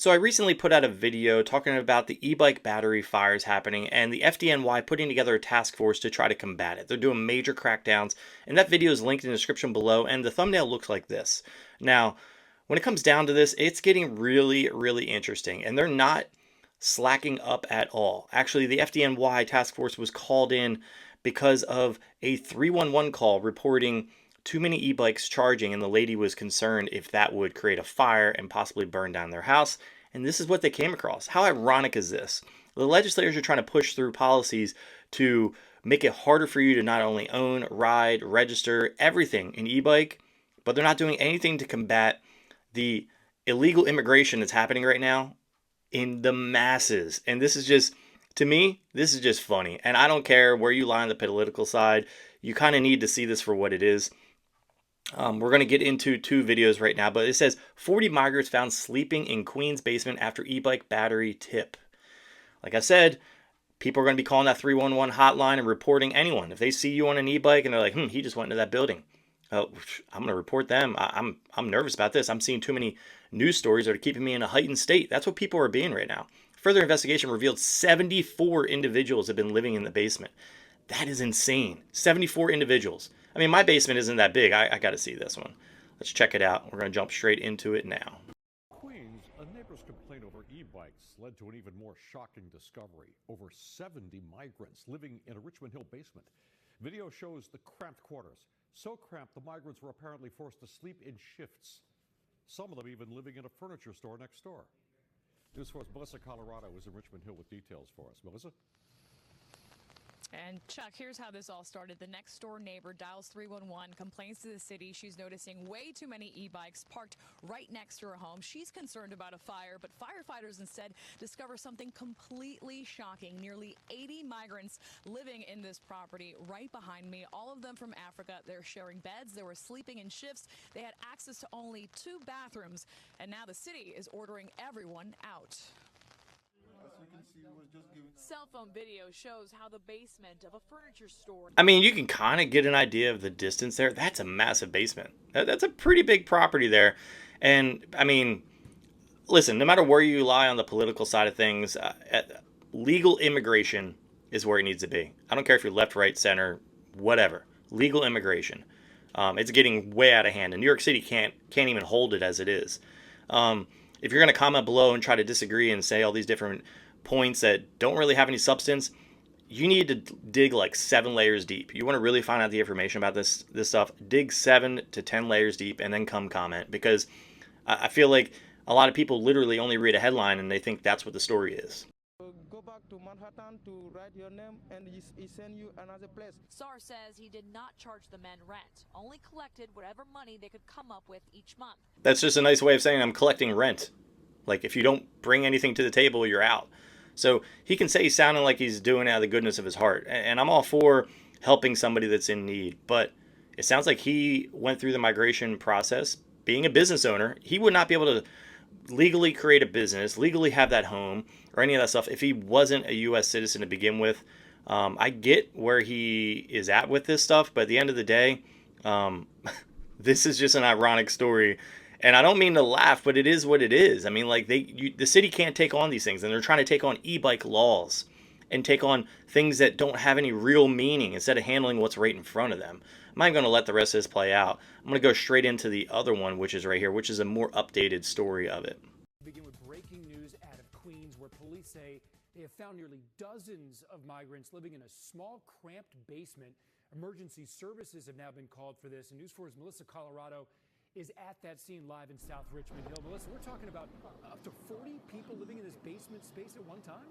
So I recently put out a video talking about the e-bike battery fires happening and the FDNY putting together a task force to try to combat it. They're doing major crackdowns, and that video is linked in the description below, and the thumbnail looks like this. Now, when it comes down to this, it's getting really, really interesting, and they're not slacking up at all. Actually, the FDNY task force was called in because of a 311 call reporting too many e-bikes charging, and the lady was concerned if that would create a fire and possibly burn down their house. And this is what they came across. How ironic is this? The legislators are trying to push through policies to make it harder for you to not only own, ride, register, everything in e-bike, but they're not doing anything to combat the illegal immigration that's happening right now in the masses. And this is just, to me, this is just funny. And I don't care where you lie on the political side. You kind of need to see this for what it is. We're going to get into two videos right now, but it says 40 migrants found sleeping in Queens basement after e-bike battery tip. Like I said, people are going to be calling that 311 hotline and reporting anyone. If they see you on an e-bike and they're like, he just went into that building. Oh, I'm going to report them. I'm nervous about this. I'm seeing too many news stories that are keeping me in a heightened state. That's what people are being right now. Further investigation revealed 74 individuals have been living in the basement. That is insane. 74 individuals. I mean, my basement isn't that big. I got to see this one. Let's check it out. We're going to jump straight into it now. Queens, a neighbor's complaint over e-bikes led to an even more shocking discovery. Over 70 migrants living in a Richmond Hill basement. Video shows the cramped quarters. So cramped, the migrants were apparently forced to sleep in shifts. Some of them even living in a furniture store next door. News Force Melissa Colorado is in Richmond Hill with details for us. Melissa? And Chuck, here's how this all started. The next door neighbor dials 311, complains to the city. She's noticing way too many e-bikes parked right next to her home. She's concerned about a fire, but firefighters instead discover something completely shocking. Nearly 80 migrants living in this property right behind me, all of them from Africa. They're sharing beds. They were sleeping in shifts. They had access to only 2 bathrooms, and now the city is ordering everyone out. Cell phone video shows how the basement of a furniture store. I mean, you can kind of get an idea of the distance there. That's a massive basement. That's a pretty big property there. And I mean, listen, no matter where you lie on the political side of things, legal immigration is where it needs to be. I don't care if you're left, right, center, whatever. Legal immigration. It's getting way out of hand. And New York City can't even hold it as it is. If you're going to comment below and try to disagree and say all these different points that don't really have any substance, you need to dig like 7 layers deep. You want to really find out the information about this stuff, dig 7 to 10 layers deep and then come comment, because I feel like a lot of people literally only read a headline and they think that's what the story is. Go back to Manhattan to write your name and he send you another place. SAR says he did not charge the men rent, only collected whatever money they could come up with each month. That's just a nice way of saying I'm collecting rent. Like, if you don't bring anything to the table, you're out. So he can say he's sounding like he's doing it out of the goodness of his heart. And I'm all for helping somebody that's in need. But it sounds like he went through the migration process. Being a business owner, he would not be able to legally create a business, legally have that home, or any of that stuff if he wasn't a U.S. citizen to begin with. I get where he is at with this stuff, but at the end of the day, this is just an ironic story. And I don't mean to laugh, but it is what it is. I mean, like, the city can't take on these things, and they're trying to take on e-bike laws and take on things that don't have any real meaning instead of handling what's right in front of them. I'm not going to let the rest of this play out. I'm going to go straight into the other one, which is right here, which is a more updated story of it. Begin with breaking news out of Queens, where police say they have found nearly dozens of migrants living in a small, cramped basement. Emergency services have now been called for this, and News 4's Melissa Colorado is at that scene live in South Richmond Hill. Melissa, we're talking about up to 40 people living in this basement space at one time?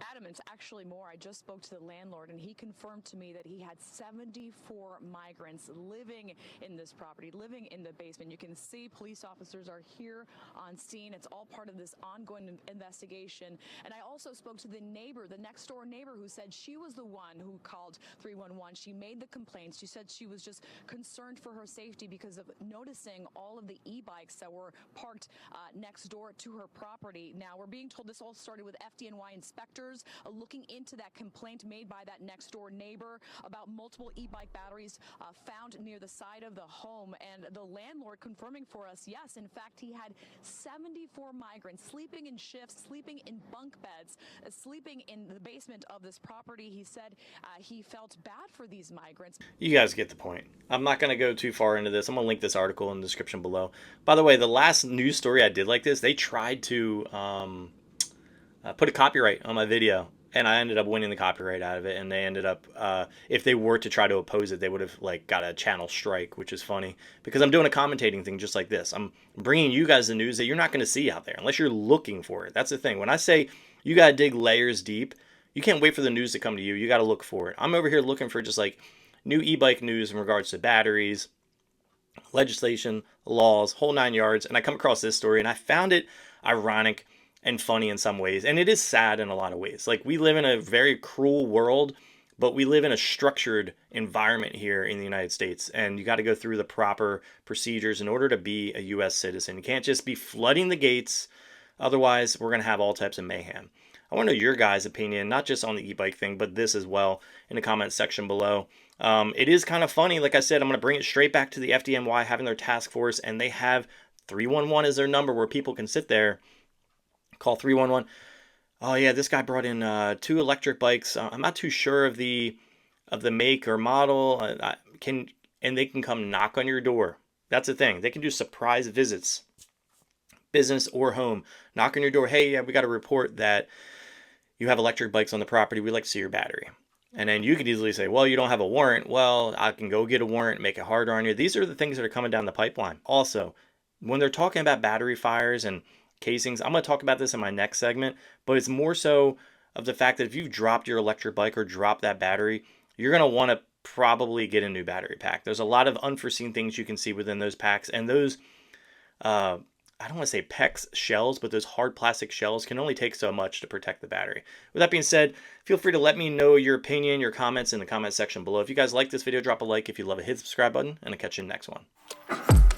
Adam, it's actually more. I just spoke to the landlord, and he confirmed to me that he had 74 migrants living in this property, living in the basement. You can see police officers are here on scene. It's all part of this ongoing investigation. And I also spoke to the neighbor, the next door neighbor, who said she was the one who called 311. She made the complaints. She said she was just concerned for her safety because of noticing all of the e-bikes that were parked next door to her property. Now, we're being told this all started with FDNY inspectors officers looking into that complaint made by that next door neighbor about multiple e-bike batteries found near the side of the home. And the landlord confirming for us, yes, in fact, he had 74 migrants sleeping in shifts, sleeping in bunk beds, sleeping in the basement of this property. He said he felt bad for these migrants. You guys get the point. I'm not going to go too far into this. I'm going to link this article in the description below. By the way, the last news story I did like this, they tried to put a copyright on my video, and I ended up winning the copyright out of it. And they ended up, if they were to try to oppose it, they would have like got a channel strike, which is funny because I'm doing a commentating thing just like this. I'm bringing you guys the news that you're not going to see out there unless you're looking for it. That's the thing. When I say you got to dig layers deep, you can't wait for the news to come to you. You got to look for it. I'm over here looking for just like new e-bike news in regards to batteries, legislation, laws, whole 9 yards. And I come across this story and I found it ironic and funny in some ways. And it is sad in a lot of ways. Like, we live in a very cruel world, but we live in a structured environment here in the United States. And you got to go through the proper procedures in order to be a U.S. citizen. You can't just be flooding the gates. Otherwise, we're going to have all types of mayhem. I want to know your guys' opinion, not just on the e-bike thing, but this as well in the comment section below. It is kind of funny. Like I said, I'm going to bring it straight back to the FDNY having their task force, and they have 311 as their number where people can sit there, call 311. Oh yeah, this guy brought in 2 electric bikes. I'm not too sure of the make or model. And they can come knock on your door. That's the thing. They can do surprise visits, business or home. Knock on your door. Hey, yeah, we got a report that you have electric bikes on the property. We'd like to see your battery. And then you could easily say, well, you don't have a warrant. Well, I can go get a warrant, make it harder on you. These are the things that are coming down the pipeline. Also, when they're talking about battery fires and casings, I'm going to talk about this in my next segment, but it's more so of the fact that if you've dropped your electric bike or dropped that battery, you're going to want to probably get a new battery pack. There's a lot of unforeseen things you can see within those packs, and those, I don't want to say PEX shells, but those hard plastic shells can only take so much to protect the battery. With that being said, feel free to let me know your opinion, your comments in the comment section below. If you guys like this video, drop a like. If you love it, hit the subscribe button, and I'll catch you in the next one.